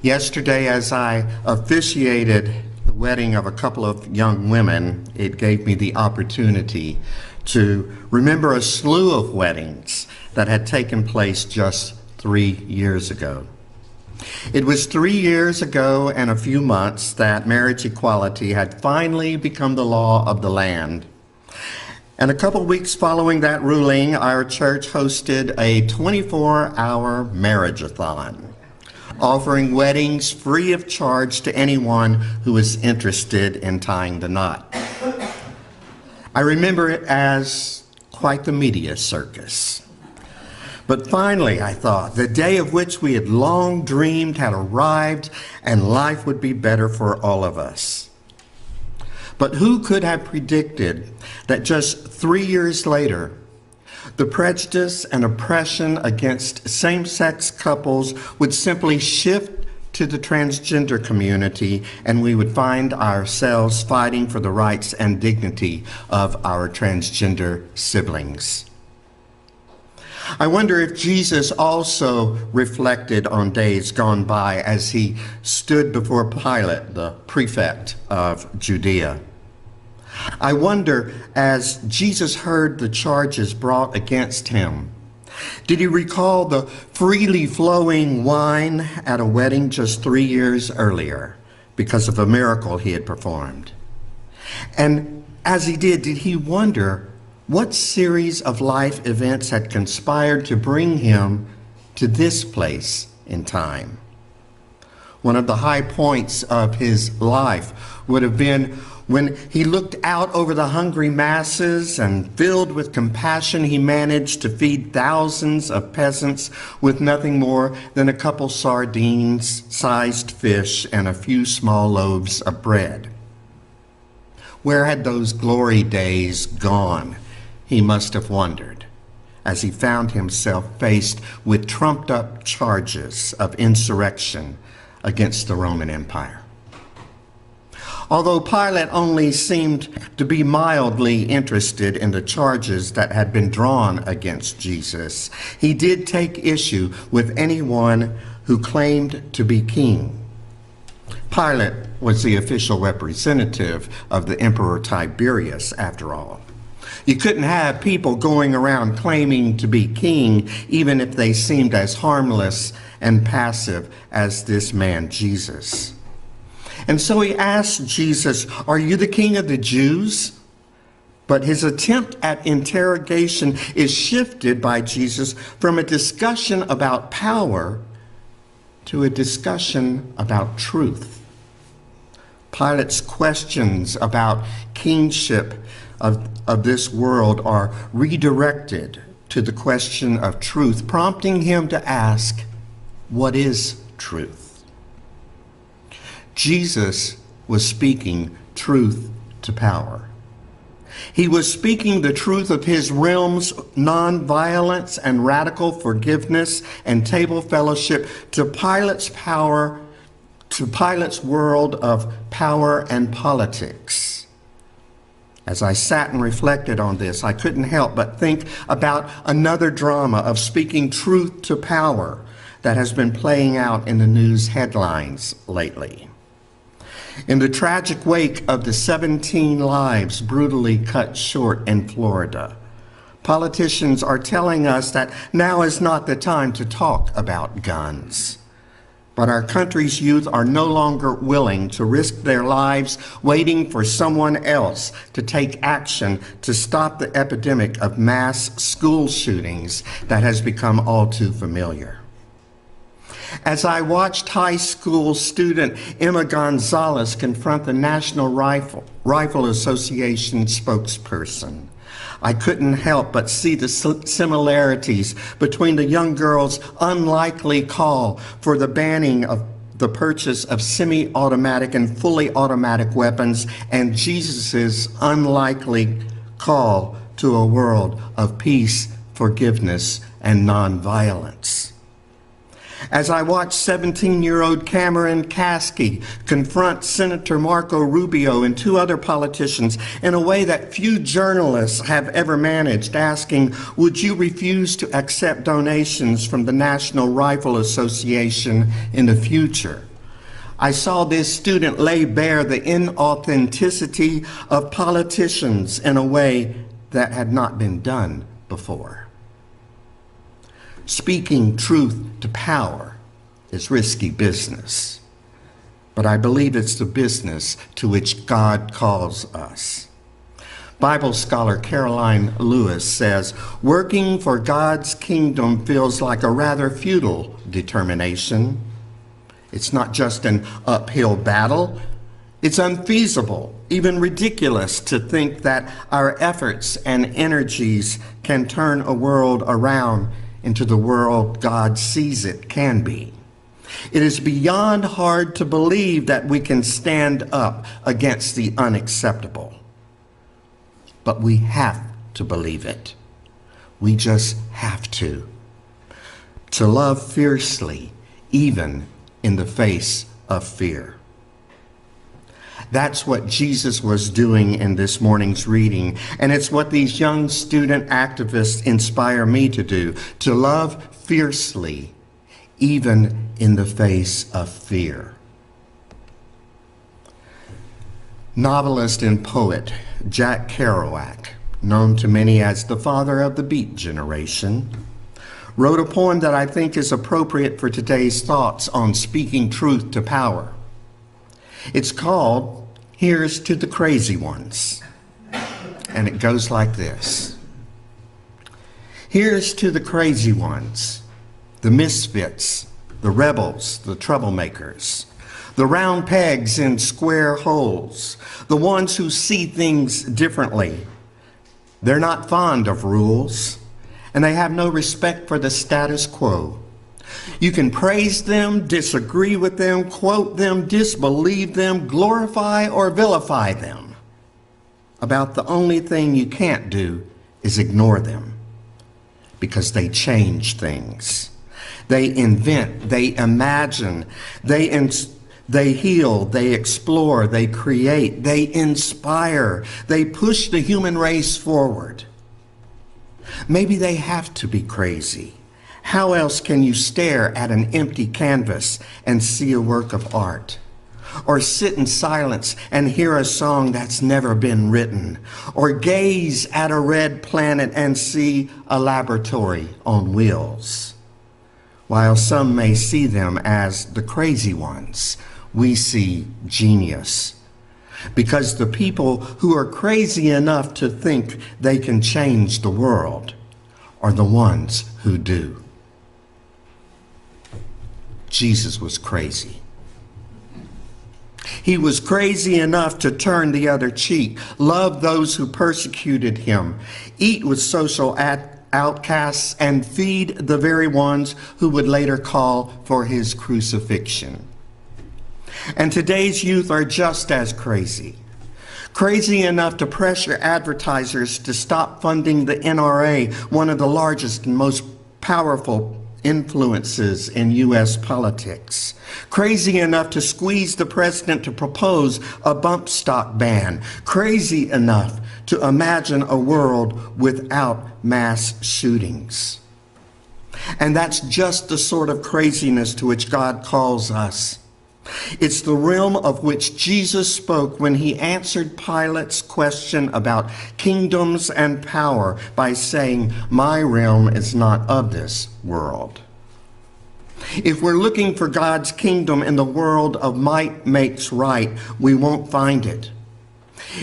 Yesterday, as I officiated the wedding of a couple of young women, it gave me the opportunity to remember a slew of weddings that had taken place just 3 years ago. It was 3 years ago and a few months that marriage equality had finally become the law of the land. And a couple weeks following that ruling, our church hosted a 24-hour marriage-a-thon, offering weddings free of charge to anyone who was interested in tying the knot. I remember it as quite the media circus. But finally, I thought, the day of which we had long dreamed had arrived, and life would be better for all of us. But who could have predicted that just 3 years later, the prejudice and oppression against same-sex couples would simply shift to the transgender community, and we would find ourselves fighting for the rights and dignity of our transgender siblings. I wonder if Jesus also reflected on days gone by as he stood before Pilate, the prefect of Judea. I wonder, as Jesus heard the charges brought against him, did he recall the freely flowing wine at a wedding just 3 years earlier because of a miracle he had performed? And as he did he wonder what series of life events had conspired to bring him to this place in time? One of the high points of his life would have been when he looked out over the hungry masses and, filled with compassion, he managed to feed thousands of peasants with nothing more than a couple sardines-sized fish and a few small loaves of bread. Where had those glory days gone? He must have wondered, as he found himself faced with trumped-up charges of insurrection against the Roman Empire. Although Pilate only seemed to be mildly interested in the charges that had been drawn against Jesus, he did take issue with anyone who claimed to be king. Pilate was the official representative of the Emperor Tiberius, after all. You couldn't have people going around claiming to be king, even if they seemed as harmless and passive as this man Jesus. And so he asked Jesus, "Are you the king of the Jews?" But his attempt at interrogation is shifted by Jesus from a discussion about power to a discussion about truth. Pilate's questions about kingship of this world are redirected to the question of truth, prompting him to ask, what is truth? Jesus was speaking truth to power. He was speaking the truth of his realm's nonviolence and radical forgiveness and table fellowship to Pilate's world of power and politics. As I sat and reflected on this, I couldn't help but think about another drama of speaking truth to power that has been playing out in the news headlines lately. In the tragic wake of the 17 lives brutally cut short in Florida, politicians are telling us that now is not the time to talk about guns. But our country's youth are no longer willing to risk their lives waiting for someone else to take action to stop the epidemic of mass school shootings that has become all too familiar. As I watched high school student Emma Gonzalez confront the National Rifle Association spokesperson, I couldn't help but see the similarities between the young girl's unlikely call for the banning of the purchase of semi-automatic and fully automatic weapons and Jesus's unlikely call to a world of peace, forgiveness, and nonviolence. As I watched 17-year-old Cameron Kasky confront Senator Marco Rubio and two other politicians in a way that few journalists have ever managed, asking, would you refuse to accept donations from the National Rifle Association in the future? I saw this student lay bare the inauthenticity of politicians in a way that had not been done before. Speaking truth to power is risky business, but I believe it's the business to which God calls us. Bible scholar Caroline Lewis says, working for God's kingdom feels like a rather futile determination. It's not just an uphill battle. It's unfeasible, even ridiculous, to think that our efforts and energies can turn a world around into the world God sees it can be. It is beyond hard to believe that we can stand up against the unacceptable. But we have to believe it. We just have to. To love fiercely, even in the face of fear. That's what Jesus was doing in this morning's reading, and it's what these young student activists inspire me to do, to love fiercely, even in the face of fear. Novelist and poet Jack Kerouac, known to many as the father of the Beat Generation, wrote a poem that I think is appropriate for today's thoughts on speaking truth to power. It's called Here's to the Crazy Ones, and it goes like this. Here's to the crazy ones, the misfits, the rebels, the troublemakers, the round pegs in square holes, the ones who see things differently. They're not fond of rules, and they have no respect for the status quo. You can praise them, disagree with them, quote them, disbelieve them, glorify or vilify them. About the only thing you can't do is ignore them, because they change things. They invent, they imagine, they heal, they explore, they create, they inspire, they push the human race forward. Maybe they have to be crazy. How else can you stare at an empty canvas and see a work of art? Or sit in silence and hear a song that's never been written? Or gaze at a red planet and see a laboratory on wheels? While some may see them as the crazy ones, we see genius. Because the people who are crazy enough to think they can change the world are the ones who do. Jesus was crazy. He was crazy enough to turn the other cheek, love those who persecuted him, eat with social outcasts, and feed the very ones who would later call for his crucifixion. And today's youth are just as crazy. Crazy enough to pressure advertisers to stop funding the NRA, one of the largest and most powerful influences in U.S. politics. Crazy enough to squeeze the president to propose a bump stock ban. Crazy enough to imagine a world without mass shootings. And that's just the sort of craziness to which God calls us. It's the realm of which Jesus spoke when he answered Pilate's question about kingdoms and power by saying, "My realm is not of this world." If we're looking for God's kingdom in the world of might makes right, we won't find it.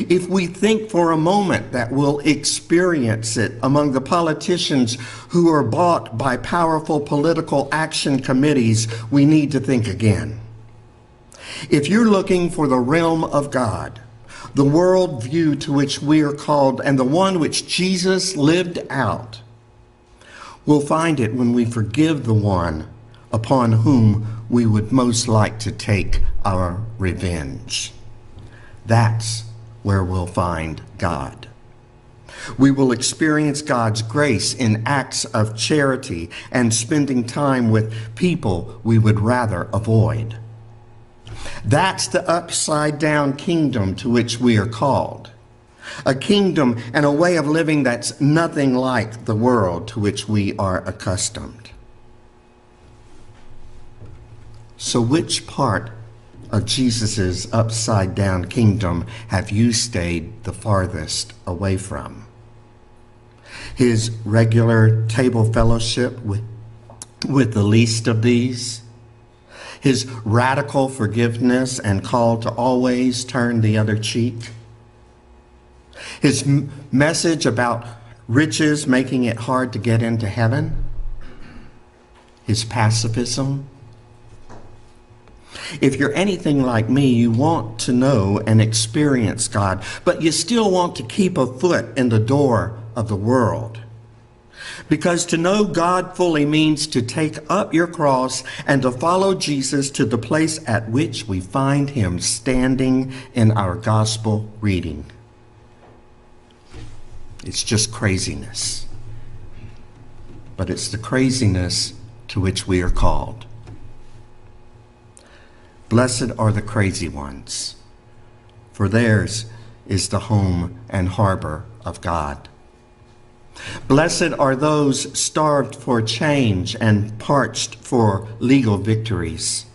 If we think for a moment that we'll experience it among the politicians who are bought by powerful political action committees, we need to think again. If you're looking for the realm of God, the worldview to which we are called, and the one which Jesus lived out, we'll find it when we forgive the one upon whom we would most like to take our revenge. That's where we'll find God. We will experience God's grace in acts of charity and spending time with people we would rather avoid. That's the upside-down kingdom to which we are called. A kingdom and a way of living that's nothing like the world to which we are accustomed. So which part of Jesus's upside-down kingdom have you stayed the farthest away from? His regular table fellowship with the least of these? His radical forgiveness and call to always turn the other cheek? His message about riches making it hard to get into heaven? His pacifism? If you're anything like me, you want to know and experience God, but you still want to keep a foot in the door of the world. Because to know God fully means to take up your cross and to follow Jesus to the place at which we find him standing in our gospel reading. It's just craziness. But it's the craziness to which we are called. Blessed are the crazy ones, for theirs is the home and harbor of God. Blessed are those starved for change and parched for legal victories.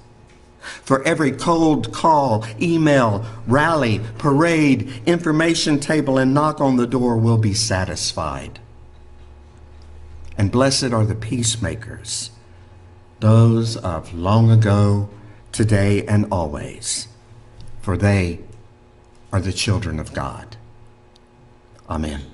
For every cold call, email, rally, parade, information table, and knock on the door will be satisfied. And blessed are the peacemakers, those of long ago, today, and always, for they are the children of God. Amen.